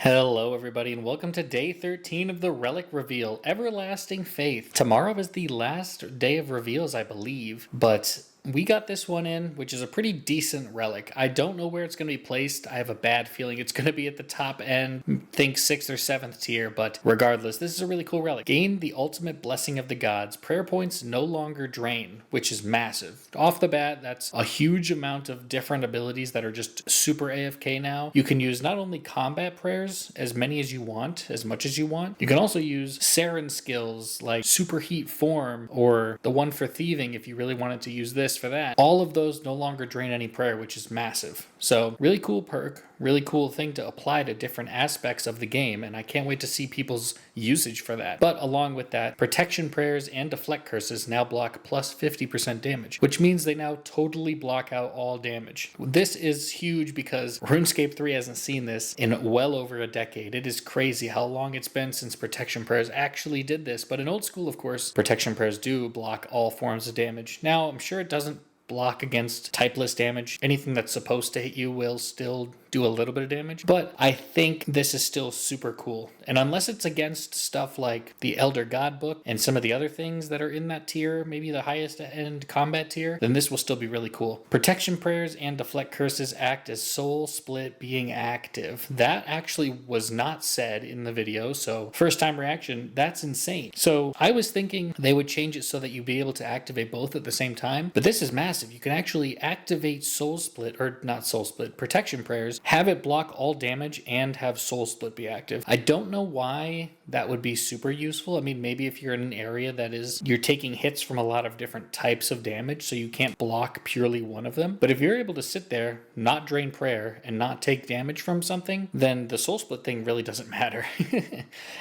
Hello, everybody, and welcome to day 13 of the Relic reveal, Everlasting Faith. Tomorrow is the last day of reveals, I believe, but we got this one in, which is a pretty decent relic. I don't know where it's going to be placed. I have a bad feeling it's going to be at the top end, think 6th or 7th tier, but regardless, this is a really cool relic. Gain the ultimate blessing of the gods. Prayer points no longer drain, which is massive. Off the bat, that's a huge amount of different abilities that are just super AFK now. You can use not only combat prayers, as many as you want, as much as you want. You can also use Saren skills like Superheat Form or the one for thieving if you really wanted to use this for that. All of those no longer drain any prayer, which is massive. So really cool perk, really cool thing to apply to different aspects of the game, and I can't wait to see people's usage for that. But along with that, protection prayers and deflect curses now block plus 50% damage, which means they now totally block out all damage. This is huge because RuneScape 3 hasn't seen this in well over a decade. It is crazy how long it's been since protection prayers actually did this, but in old school, of course, protection prayers do block all forms of damage. Now, I'm sure it doesn't block against typeless damage. Anything that's supposed to hit you will still do a little bit of damage, but I think this is still super cool. And unless it's against stuff like the Elder God book and some of the other things that are in that tier, maybe the highest end combat tier, then this will still be really cool. Protection prayers and deflect curses act as soul split being active. That actually was not said in the video, so first time reaction, that's insane. So I was thinking they would change it so that you'd be able to activate both at the same time, but this is massive. You can actually activate soul split, or not soul split, protection prayers, have it block all damage and have soul split be active. I don't know why that would be super useful. I mean, maybe if you're in an area that is, you're taking hits from a lot of different types of damage, so you can't block purely one of them. But if you're able to sit there, not drain prayer, and not take damage from something, then the soul split thing really doesn't matter.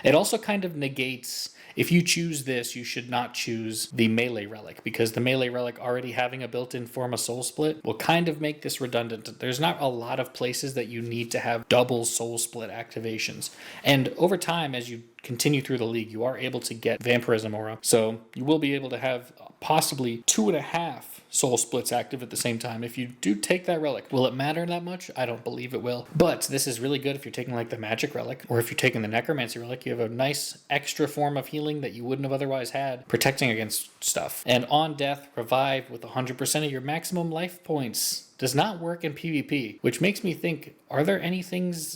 It also kind of negates, if you choose this, you should not choose the melee relic, because the melee relic already having a built-in form of soul split will kind of make this redundant. There's not a lot of places that you need to have double soul split activations. And over time, as you continue through the league, you are able to get Vampirism Aura. So you will be able to have possibly 2.5 soul splits active at the same time if you do take that relic. Will it matter that much? I don't believe it will. But this is really good if you're taking like the magic relic, or if you're taking the necromancy relic. You have a nice extra form of healing that you wouldn't have otherwise had, protecting against stuff. And on death, revive with 100% of your maximum life points. Does not work in PvP, which makes me think, are there any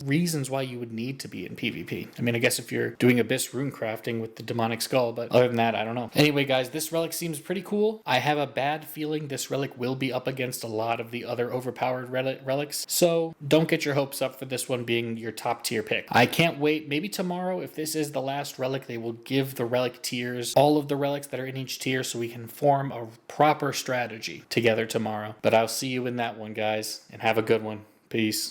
reasons why you would need to be in PvP? I mean, I guess if you're doing Abyss rune crafting with the demonic skull, but other than that, I don't know. Anyway, guys, this relic seems pretty cool. I have a bad feeling this relic will be up against a lot of the other overpowered relics, so don't get your hopes up for this one being your top tier pick. I can't wait. Maybe tomorrow, if this is the last relic, they will give the relic tiers, all of the relics that are in each tier, so we can form a proper strategy together tomorrow. But I'll see you in that one, guys, and have a good one. Peace.